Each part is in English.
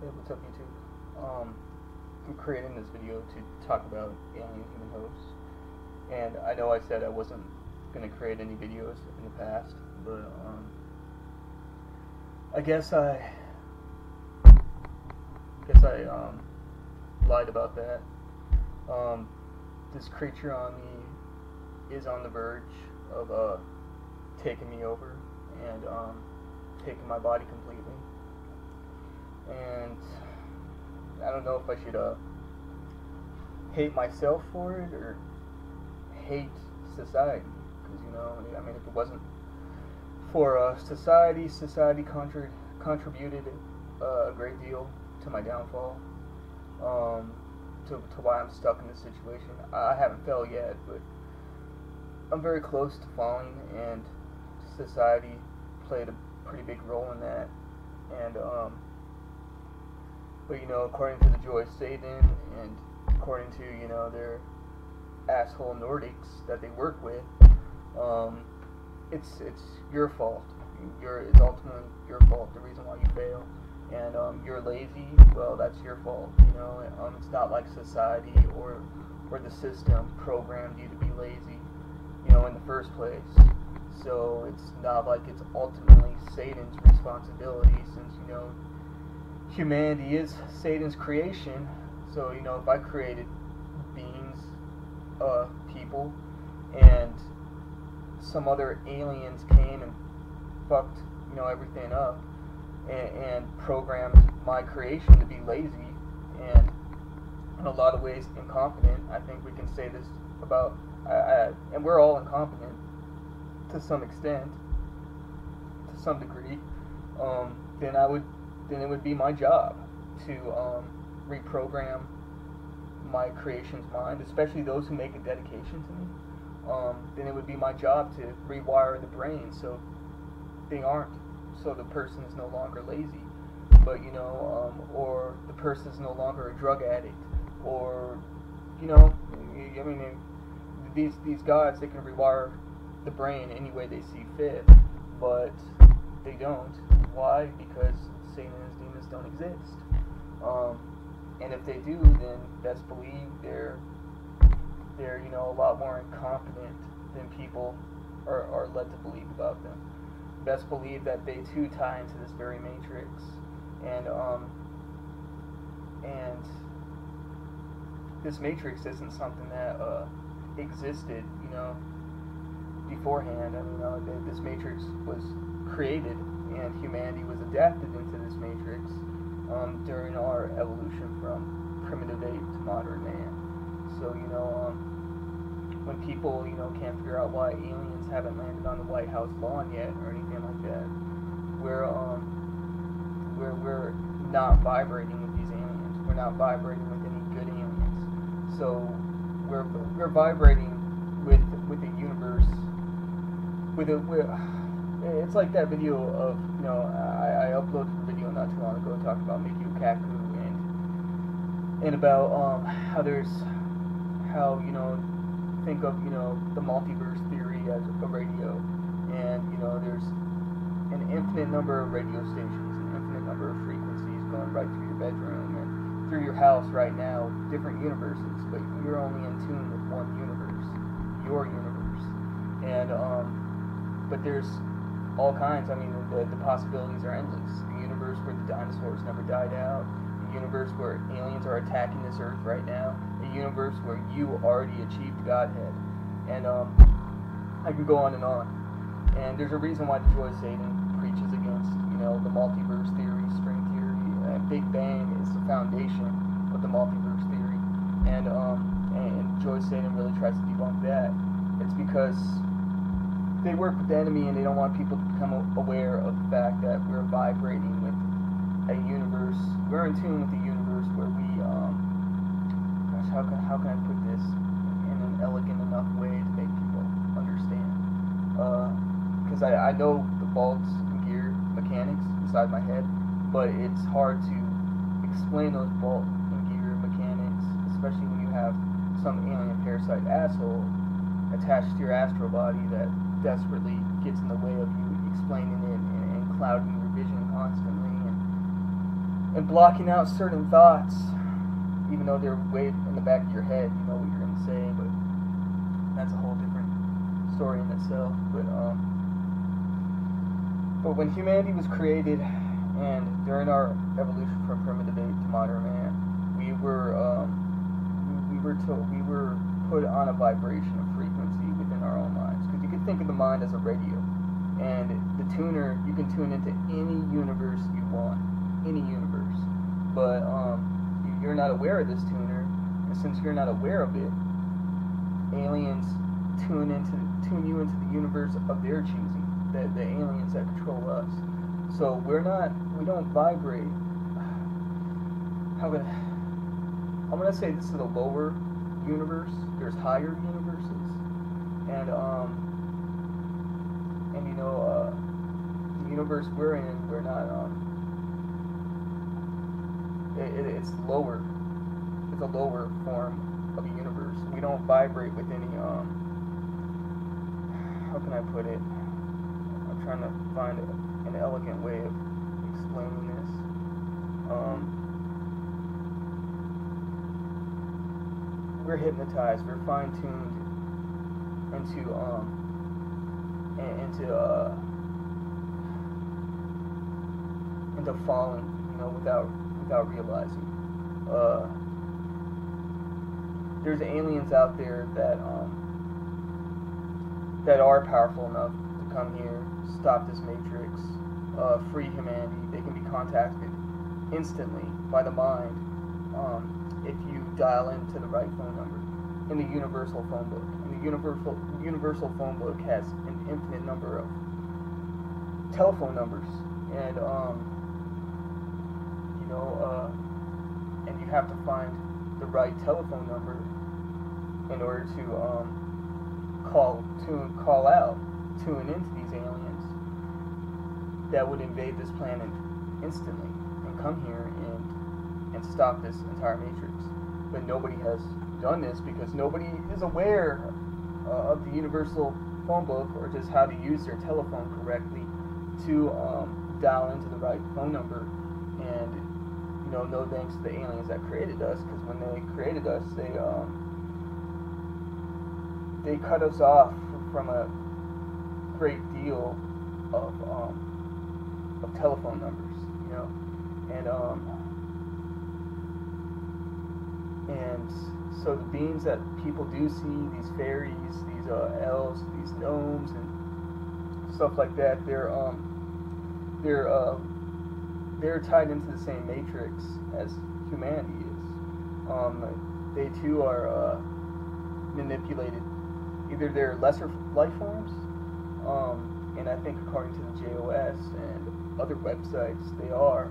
Hey, what's up, YouTube? I'm creating this video to talk about alien human hosts, and I know I said I wasn't going to create any videos in the past, but I guess I lied about that. This creature on me is on the verge of taking me over and taking my body completely. And I don't know if I should hate myself for it or hate society, because I mean, if it wasn't for society contributed a great deal to my downfall, to why I'm stuck in this situation. I haven't fell yet, but I'm very close to falling, and society played a pretty big role in that. And but according to the Joy of Satan, and according to their asshole Nordics that they work with, it's your fault. It's ultimately your fault. The reason why you fail, and you're lazy. Well, that's your fault. It's not like society or the system programmed you to be lazy, in the first place. So it's not like it's ultimately Satan's responsibility, since humanity is Satan's creation. So if I created beings, people, and some other aliens came and fucked everything up, and programmed my creation to be lazy and in a lot of ways incompetent. I think we can say this about and we're all incompetent to some extent, to some degree. Then it would be my job to reprogram my creation's mind, especially those who make a dedication to me. Then it would be my job to rewire the brain so they aren't, so the person is no longer lazy, but or the person is no longer a drug addict, or I mean, these gods, they can rewire the brain any way they see fit, but they don't. Why? Because Satan and his demons don't exist. And if they do, then best believe they're a lot more incompetent than people are led to believe about them. Best believe that they too tie into this very matrix, and this matrix isn't something that existed beforehand. I mean, this matrix was created, and humanity was adapted into this matrix during our evolution from primitive ape to modern man. So when people can't figure out why aliens haven't landed on the White House lawn yet or anything like that, we're not vibrating with these aliens. We're not vibrating with any good aliens. So we're vibrating with the universe. It's like that video of I uploaded a video not too long ago talking about Mickey Kaku and about how think of the multiverse theory as a radio, and there's an infinite number of radio stations, an infinite number of frequencies going right through your bedroom and through your house right now, different universes, but you're only in tune with one universe, your universe. And but there's all kinds. I mean, the possibilities are endless. The universe where the dinosaurs never died out, the universe where aliens are attacking this earth right now, a universe where you already achieved Godhead, and I can go on. And there's a reason why the Joy of Satan preaches against the multiverse theory, string theory. Big Bang is the foundation of the multiverse theory, and Joy of Satan really tries to debunk that. It's because they work with the enemy, and they don't want people to become aware of the fact that we're vibrating with a universe. We're in tune with the universe where we, gosh, how can I put this in an elegant enough way to make people understand? Because I know the bolts and gear mechanics inside my head, but it's hard to explain those bolt and gear mechanics, especially when you have some alien parasite asshole attached to your astral body that desperately gets in the way of you explaining it and clouding your vision constantly. and blocking out certain thoughts, even though they're way in the back of your head. You know what you're going to say, but that's a whole different story in itself. But when humanity was created, and during our evolution from primitive ape to modern man, we were put on a vibration of frequency within our own minds. Because you can think of the mind as a radio, and the tuner, you can tune into any universe you want, any universe. But you're not aware of this tuner, and since you're not aware of it, aliens tune you into the universe of their choosing. The aliens that control us. So we don't vibrate. I'm gonna say this is a lower universe. There's higher universes, and you know, the universe we're in, we're not it's lower. It's a lower form of a universe. We don't vibrate with any how can I put it? I'm trying to find an elegant way of explaining this. We're hypnotized. We're fine-tuned into falling, you know, without realizing. There's aliens out there that are powerful enough to come here, stop this matrix, free humanity. They can be contacted instantly by the mind if you dial into the right phone number in the universal phone book. And the universal phone book has an infinite number of telephone numbers, and you know, and you have to find the right telephone number in order to tune into these aliens that would invade this planet instantly and come here and stop this entire matrix. But nobody has done this because nobody is aware of the universal phone book, or just how to use their telephone correctly to dial into the right phone number. And you know, no thanks to the aliens that created us, because when they created us, they cut us off from a great deal of telephone numbers, you know, and so the beings that people do see, these fairies, these elves, these gnomes, and stuff like that, they're tied into the same matrix as humanity is. They too are manipulated. Either they're lesser life forms, and I think according to the JOS and other websites, they are,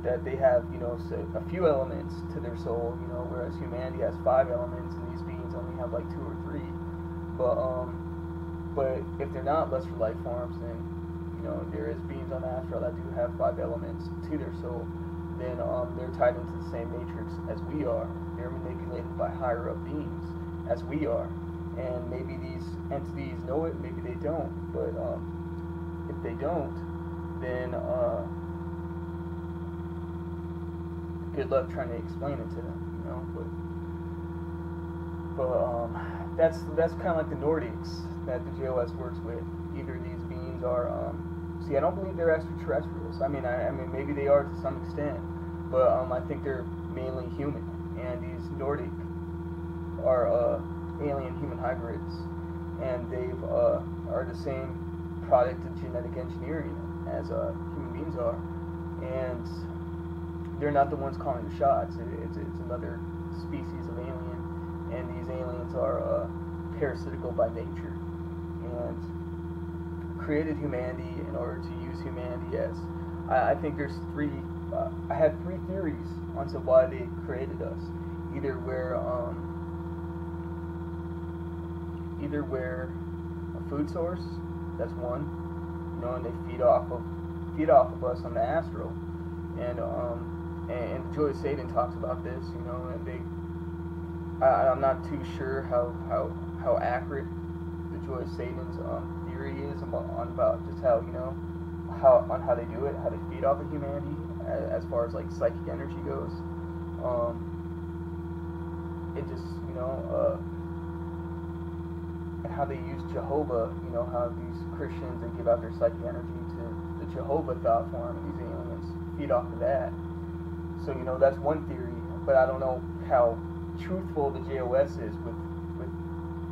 that they have, you know, a few elements to their soul, you know, whereas humanity has 5 elements, and these beings only have like 2 or 3. But if they're not lesser life forms, then, you know, there is beings on astral that do have 5 elements to their soul. Then they're tied into the same matrix as we are. They're manipulated by higher up beings as we are. And maybe these entities know it, maybe they don't. But if they don't, then good luck trying to explain it to them, you know. But that's kind of like the Nordics that the JOS works with. Either these beings are see, I don't believe they're extraterrestrials. I mean maybe they are to some extent, but I think they're mainly human. And these Nordic are alien human hybrids, and they've are the same product of genetic engineering as human beings are, and they're not the ones calling the shots. It's another species of alien, and these aliens are parasitical by nature and created humanity in order to use humanity as I think there's 3 I have 3 theories onto why they created us. Either we're a food source, that's one, you know, and they feed off of us on the astral, and Joy Satan talks about this, you know, and I'm not too sure how accurate the Joy Satan's theory is about just how, you know, how they do it, how they feed off of humanity, as far as like psychic energy goes. It just, and how they use Jehovah, how these Christians, they give out their psychic energy to the Jehovah thought form, and these aliens feed off of that. So, that's one theory, but I don't know how truthful the JOS is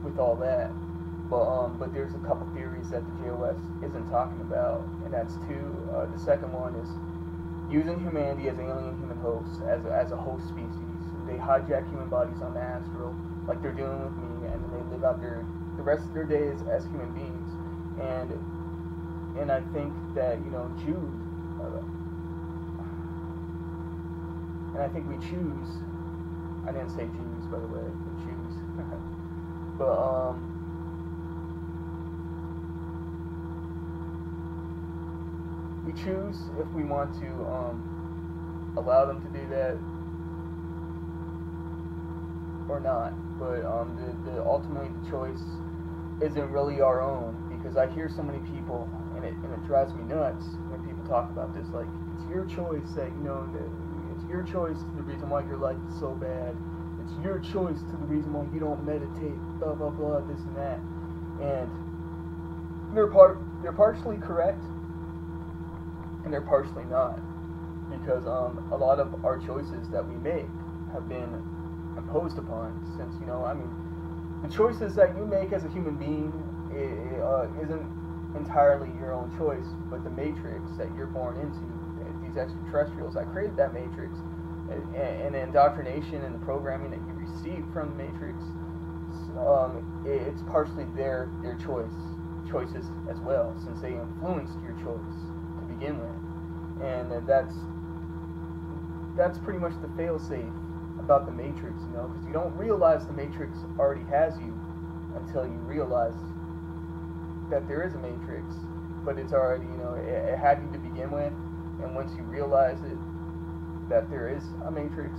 with all that. But there's a couple theories that the JOS isn't talking about, and that's two. The second one is using humanity as alien human hosts, as a host species. They hijack human bodies on the astral, like they're doing with me, and then they live out the rest of their days as human beings. And I think that, Jews, and I think we choose, I didn't say Jews, by the way, but Jews, but, we choose if we want to, allow them to do that, or not. But the ultimately the choice isn't really our own, because I hear so many people, and it drives me nuts when people talk about this, like, it's your choice that, it's your choice to the reason why your life is so bad, it's your choice to the reason why you don't meditate, blah blah blah, this and that. And they're partially correct, and they're partially not, because a lot of our choices that we make have been imposed upon, since, the choices that you make as a human being isn't entirely your own choice, but the matrix that you're born into, these extraterrestrials that created that matrix, and the indoctrination and the programming that you receive from the matrix, it's partially their choices as well, since they influenced your choice to begin with. And that's pretty much the fail-safe about the matrix, because you don't realize the matrix already has you until you realize that there is a matrix, but it's already, it had you to begin with. And once you realize it, that there is a matrix,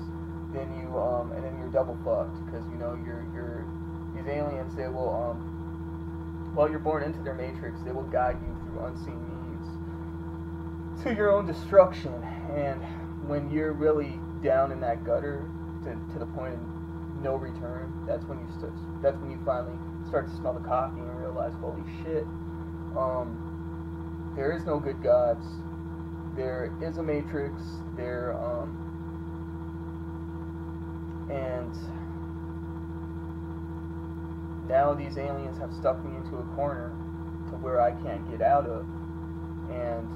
then you're double fucked, because you're these aliens, they will while you're born into their matrix, they will guide you through unseen means to your own destruction. And when you're really down in that gutter to the point of no return, that's when you finally start to smell the coffee and realize, holy shit, there is no good gods. There is a matrix. And now these aliens have stuck me into a corner to where I can't get out of, and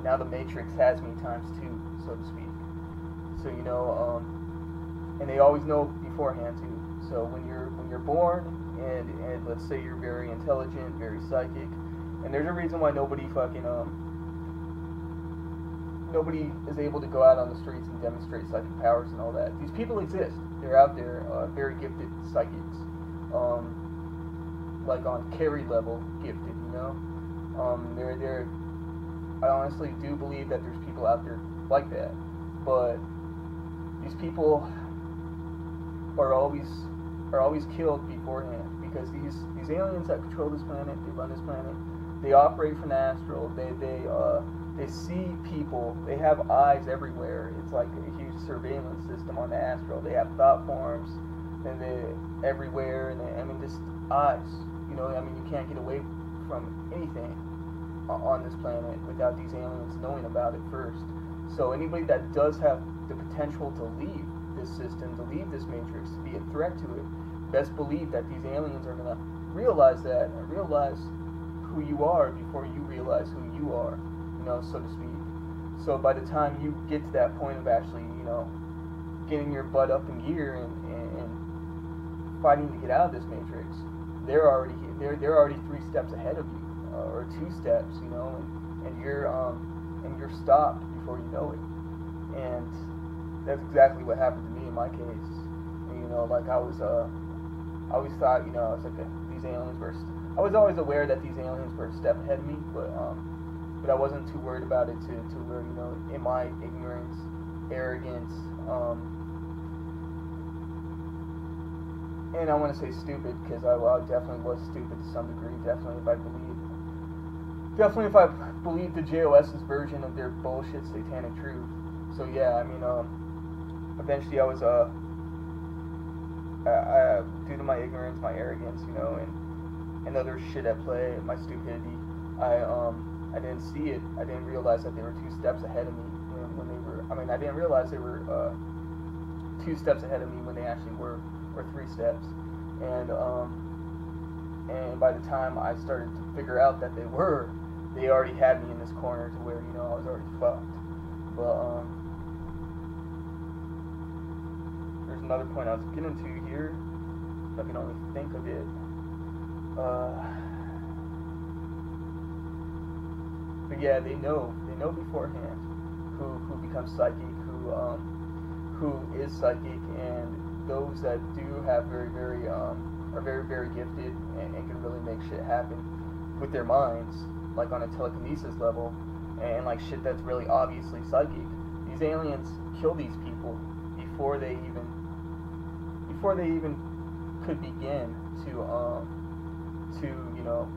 now the matrix has me times two, so to speak. So and they always know beforehand too. So when you're born, and let's say you're very intelligent, very psychic, and there's a reason why nobody is able to go out on the streets and demonstrate psychic powers and all that. These people exist. They're out there, very gifted psychics, like on Carrie level gifted. I honestly do believe that there's people out there like that, but these people are always killed beforehand, because these aliens that control this planet, they run this planet, they operate from the astral. They see people. They have eyes everywhere. It's like a huge surveillance system on the astral. They have thought forms, and they're everywhere. And just eyes. You can't get away from anything on this planet without these aliens knowing about it first. So anybody that does have the potential to leave this system, to leave this matrix, to be a threat to it, best believe that these aliens are gonna realize that, and realize who you are before you realize who you are, so to speak. So by the time you get to that point of actually, getting your butt up in gear and fighting to get out of this matrix, they're already 3 steps ahead of you, or 2 steps, and you're stopped before you know it. And that's exactly what happened to me in my case. Like I always thought, I was like, these aliens were. I was always aware that these aliens were a step ahead of me, but I wasn't too worried about it to where, in my ignorance, arrogance, and I want to say stupid, because I definitely was stupid to some degree, definitely, if I believed definitely if I believe the JOS's version of their bullshit satanic truth. So yeah, I mean, eventually I was due to my ignorance, my arrogance, you know, and other shit at play, my stupidity, I didn't see it. I didn't realize that they were 2 steps ahead of me when they were. I mean, I didn't realize they were 2 steps ahead of me when they actually were, or 3 steps. And by the time I started to figure out that they already had me in this corner to where, you know, I was already fucked. But there's another point I was getting to here. If I can only think of it. But yeah, they know beforehand who becomes psychic, who is psychic, and those that do have are very, very gifted and can really make shit happen with their minds, like on a telekinesis level, and like shit that's really obviously psychic. These aliens kill these people before they even could begin to you know,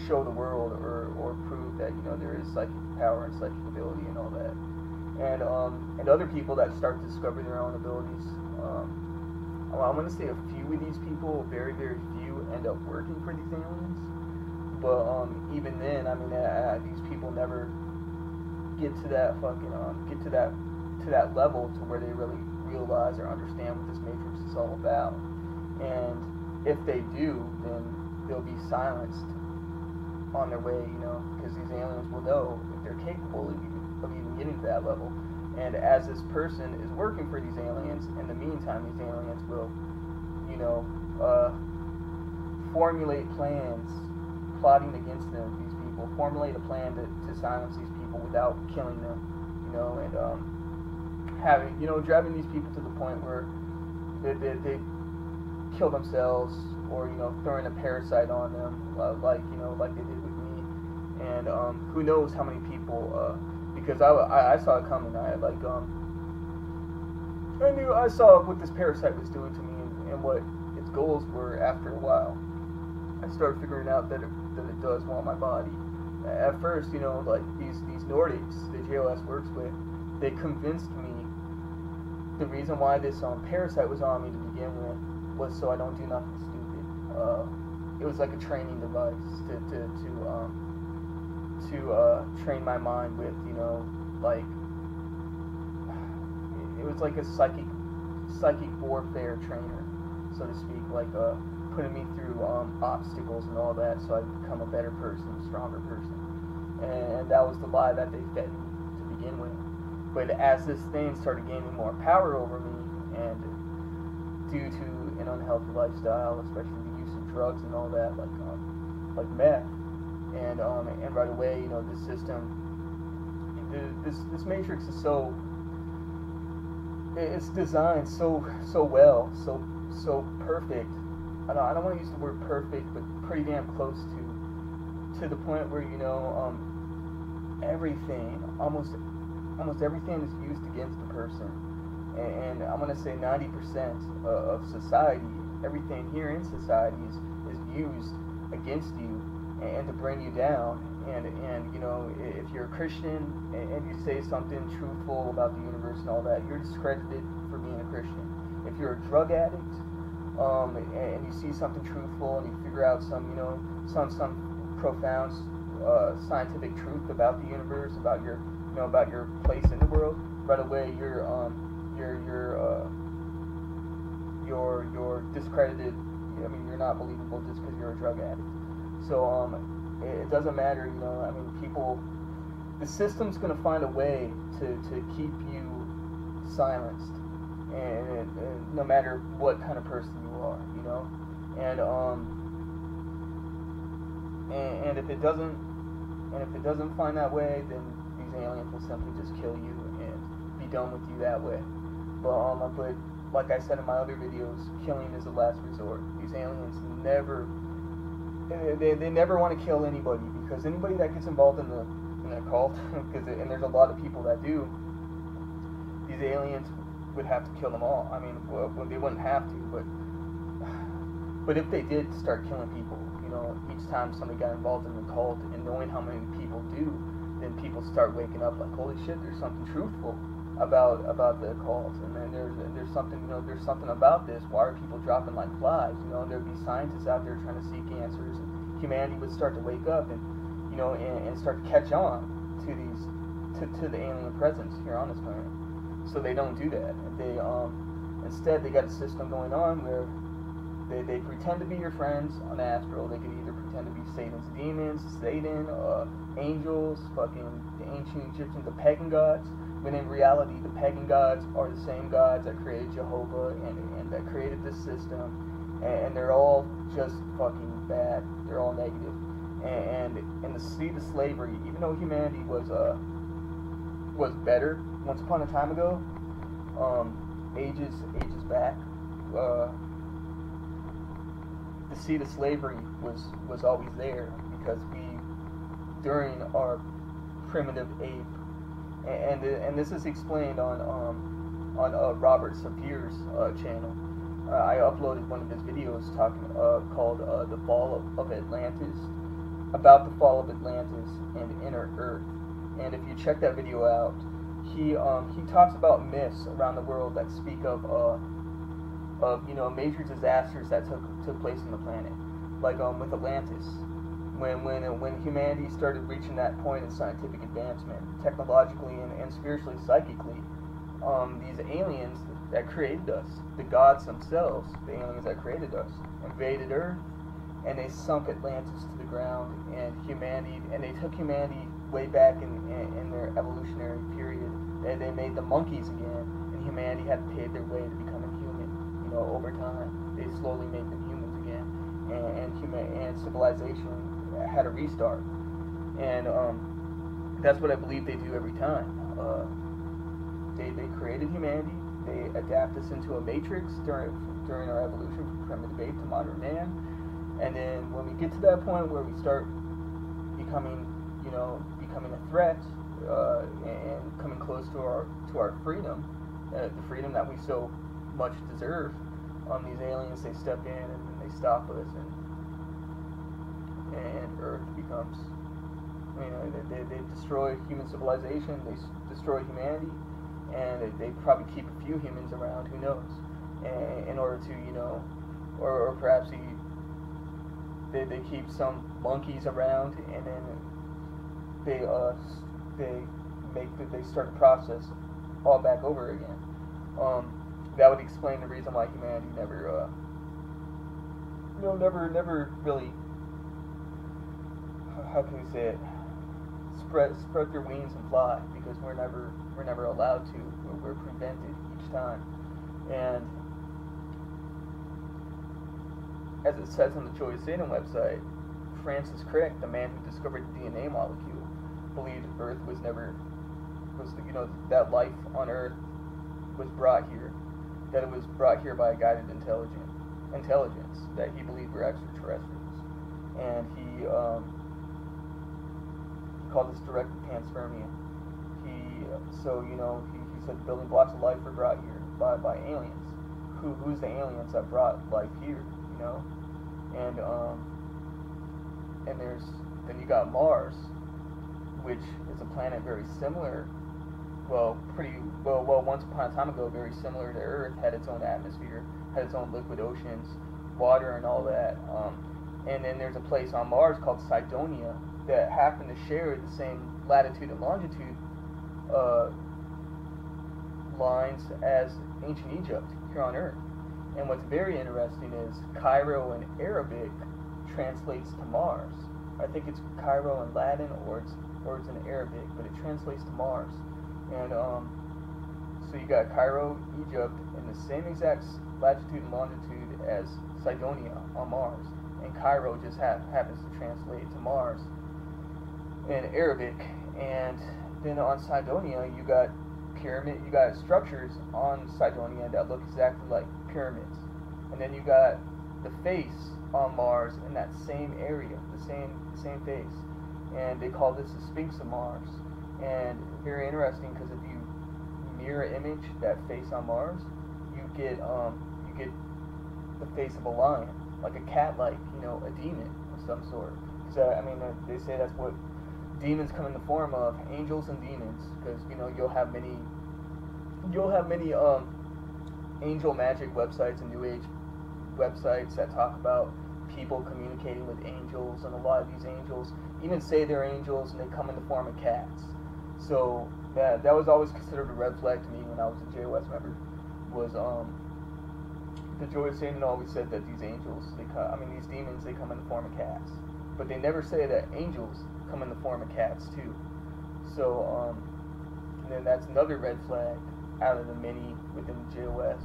show the world or prove that, you know, there is psychic power and psychic ability and all that. And other people that start to discover their own abilities. I'm going to say a few of these people, very, very few, end up working for these aliens. But even then, I mean, these people never get to that fucking to that level to where they really realize or understand what this matrix is all about. And if they do, then they'll be silenced on their way, you know, because these aliens will know if they're capable of even getting to that level. And as this person is working for these aliens, in the meantime, these aliens will, you know, formulate plans, plotting against them, these people, formulate a plan to silence these people without killing them, you know, and having, you know, driving these people to the point where they kill themselves, or, you know, throwing a parasite on them, like, you know, like they did with me. And who knows how many people, because I saw it coming. I saw what this parasite was doing to me and what its goals were. After a while, I started figuring out that it does want my body. At first, you know, like these Nordics the JOS works with, they convinced me the reason why this parasite was on me to begin with was so I don't do nothing stupid. It was like a training device to train my mind with, you know, like, it was like a psychic warfare trainer, so to speak, like putting me through obstacles and all that, so I'd become a better person, a stronger person. And that was the lie that they fed me to begin with. But as this thing started gaining more power over me, and due to an unhealthy lifestyle, especially the use of drugs and all that, like meth, and right away, you know, this system, this matrix is it's designed so well, so perfect. I don't want to use the word perfect, but pretty damn close to the point where, you know, everything, almost everything is used against the person. And I'm going to say 90% of society, everything here in society is used against you and to bring you down. And you know, if you're a Christian and you say something truthful about the universe and all that, you're discredited for being a Christian. If you're a drug addict, and you see something truthful and you figure out some, you know, some profound scientific truth about the universe, about your, you know, about your place in the world, right away you're discredited. I mean, you're not believable just because you're a drug addict. So it doesn't matter, you know. I mean, the system's gonna find a way to keep you silenced, and no matter what kind of person you are, you know. And if it doesn't find that way, then these aliens will simply just kill you and be done with you that way. But like I said in my other videos, killing is the last resort. These aliens never want to kill anybody, because anybody that gets involved in a cult, and there's a lot of people that do, these aliens would have to kill them all. I mean, well, they wouldn't have to, but if they did start killing people, you you know, each time somebody got involved in the cult, and knowing how many people do, then people start waking up like, holy shit, there's something truthful about the cult, and then there's something, you know, there's something about this. Why are people dropping like flies? You know, there'd be scientists out there trying to seek answers, and humanity would start to wake up and, you know, and start to catch on to these to the alien presence here on this planet. So they don't do that. They instead they got a system going on where they pretend to be your friends on astral. They could either pretend to be Satan's demons, Satan, angels, fucking the ancient Egyptians, the pagan gods. When in reality, the pagan gods are the same gods that created Jehovah and that created this system, and they're all just fucking bad. They're all negative. And the seed of slavery, even though humanity was better once upon a time ago, ages back, the seed of slavery was always there, because we, during our primitive ape, and this is explained on Robert Sapir's channel. I uploaded one of his videos talking called "The Fall of Atlantis," about the fall of Atlantis and inner Earth. And if you check that video out, he talks about myths around the world that speak of you know, major disasters that took place on the planet, like with Atlantis. When humanity started reaching that point in scientific advancement, technologically and spiritually, psychically, these aliens that created us, the gods themselves, the aliens that created us, invaded Earth, and they sunk Atlantis to the ground, and they took humanity way back in their evolutionary period. They made the monkeys again, and humanity had to pave their way to becoming human. You know, over time, they slowly made them humans again, and civilization had a restart, and that's what I believe they do every time. They created humanity. They adapt us into a matrix during our evolution from primitive ape to modern man, and then when we get to that point where we start becoming a threat, and coming close to our freedom, the freedom that we so much deserve, these aliens, they step in and they stop us, and Earth becomes, you know, they destroy human civilization, they destroy humanity, and they probably keep a few humans around, who knows, in order to, you know, or perhaps they keep some monkeys around, and then they start the process all back over again. That would explain the reason why humanity never really, how can we say it, spread their wings and fly, because we're never allowed to. We're prevented each time. And as it says on the Joy of Satan website, Francis Crick, the man who discovered the DNA molecule, believed Earth you know, that life on Earth was brought here, that it was brought here by a guided intelligence that he believed were extraterrestrials, and he called this direct panspermia. So you know, he said the building blocks of life were brought here by aliens. Who's the aliens that brought life here? You know, and then you got Mars, which is a planet very similar. Well, once upon a time ago, very similar to Earth, had its own atmosphere, had its own liquid oceans, water, and all that. And then there's a place on Mars called Cydonia that happened to share the same latitude and longitude lines as ancient Egypt here on Earth. And what's very interesting is Cairo in Arabic translates to Mars. I think it's Cairo in Latin, or it's in Arabic, but it translates to Mars. And so you got Cairo, Egypt, in the same exact latitude and longitude as Cydonia on Mars, and Cairo just happens to translate to Mars in Arabic. And then on Cydonia, you got structures on Cydonia that look exactly like pyramids, and then you got the face on Mars in that same area, the same face, and they call this the Sphinx of Mars. And very interesting, because if you mirror image that face on Mars, you get the face of a lion, like a cat, like, you know, a demon, some sort. So I mean, they say that's what demons come in the form of, angels and demons, because you know you'll have many angel magic websites and new age websites that talk about people communicating with angels, and a lot of these angels even say they're angels and they come in the form of cats. So that was always considered a red flag to me when I was a JOS member. Was the Joy of Satan always said that these angels, these demons, they come in the form of cats, but they never say that angels come in the form of cats too. So and then that's another red flag out of the many within the JOS.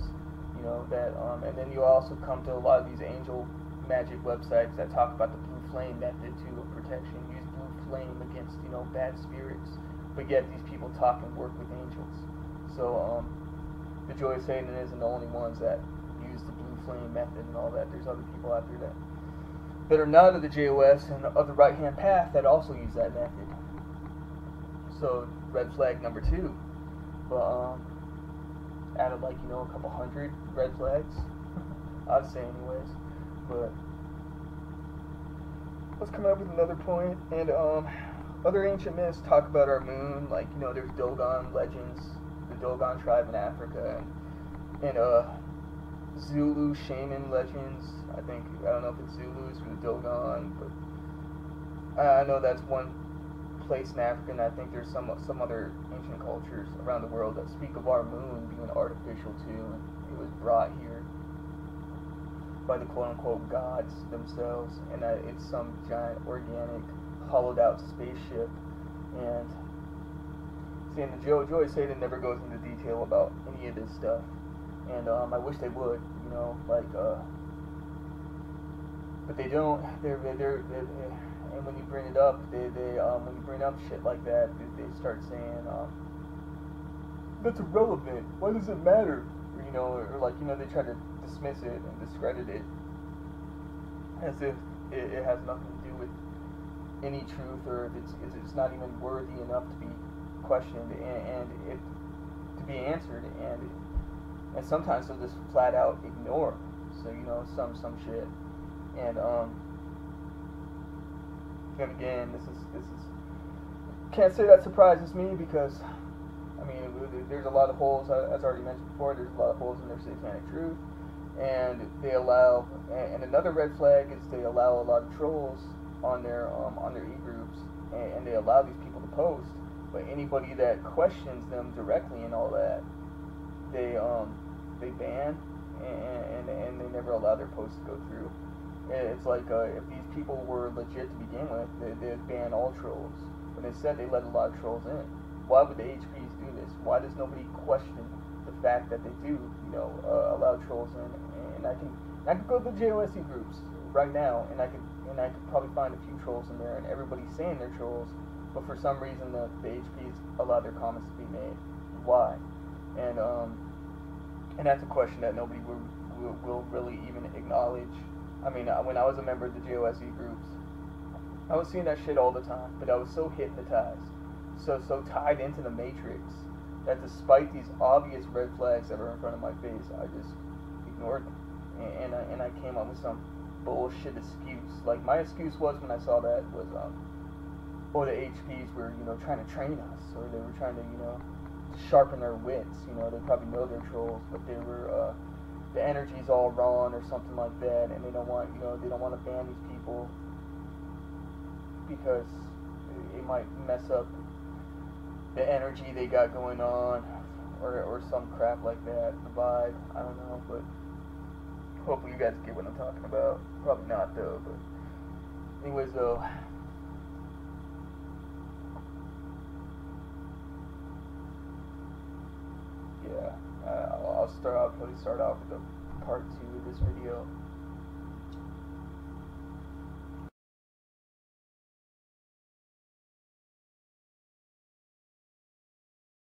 You know that, and then you also come to a lot of these angel magic websites that talk about the blue flame method too of protection. Use blue flame against bad spirits, but yet these people talk and work with angels. So the Joy of Satan isn't the only ones that use the blue flame method and all that. There's other people out there that are not of the JOS and of the right hand path that also use that method. So red flag number 2. But out of a couple hundred red flags, I'd say anyways. But let's come up with another point. And other ancient myths talk about our moon, there's Dogon legends, the Dogon tribe in Africa, and Zulu shaman legends. I don't know if it's Zulus or the Dogon, but I know that's one place in Africa, and I think there's some other ancient cultures around the world that speak of our moon being artificial too, and it was brought here by the quote-unquote gods themselves, and it's some giant organic hollowed out spaceship. And seeing the Joy Satan never goes into detail about any of this stuff, and I wish they would, but they don't. And when you bring it up, when you bring up shit like that, they start saying, that's irrelevant. Why does it matter? Or they try to dismiss it and discredit it as if it has nothing to do with any truth, or if it's not even worthy enough to be questioned and it to be answered, and sometimes they'll just flat out ignore. So some shit, and then again, this is can't say that surprises me, because there's a lot of holes, as I already mentioned before. There's a lot of holes in their satanic truth, and they allow. And another red flag is they allow a lot of trolls on their e-groups, and they allow these people to post. But anybody that questions them directly and all that, they ban, and they never allow their posts to go through. It's like if these people were legit to begin with, they'd ban all trolls. But instead, they let a lot of trolls in. Why would the HPs do this? Why does nobody question the fact that they do, allow trolls in? And I could go to the JOSE groups right now, and I could probably find a few trolls in there, and everybody's saying they're trolls, but for some reason the HPs allow their comments to be made. Why? And that's a question that nobody will really even acknowledge. When I was a member of the JOSE groups, I was seeing that shit all the time, but I was so hypnotized, so tied into the matrix, that despite these obvious red flags that were in front of my face, I just ignored them, and I came up with some bullshit excuse. Like, my excuse was, when I saw that, was the HPs were trying to train us, or they were trying to sharpen their wits. They probably know they're trolls, but they were the energy's all wrong or something like that, and they don't want to ban these people because it might mess up the energy they got going on, or some crap like that, the vibe. I don't know, but hopefully you guys get what I'm talking about. Probably not though, but anyways though. Yeah, I'll probably start off with a part 2 of this video.